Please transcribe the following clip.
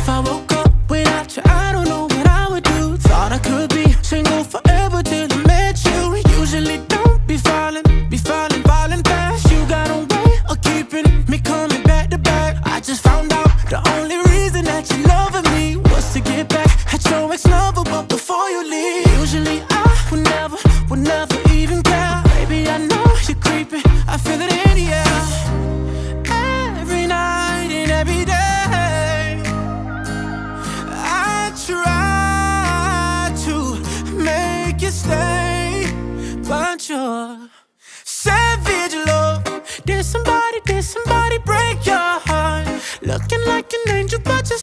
If I woke up without you, I don't know what I would do. Thought I could be single forever till I met you. Usually don't be falling fast. You got a way of keeping me coming back to back. I just found out the only reason that you loving me was to get back at your ex-lover, but before you leave, usually I would never even care. Baby, I know you're creeping, I feel it in the air. Every night and every day, I try to make you stay, but you're savage love. Did somebody break your heart? Looking like an angel, but just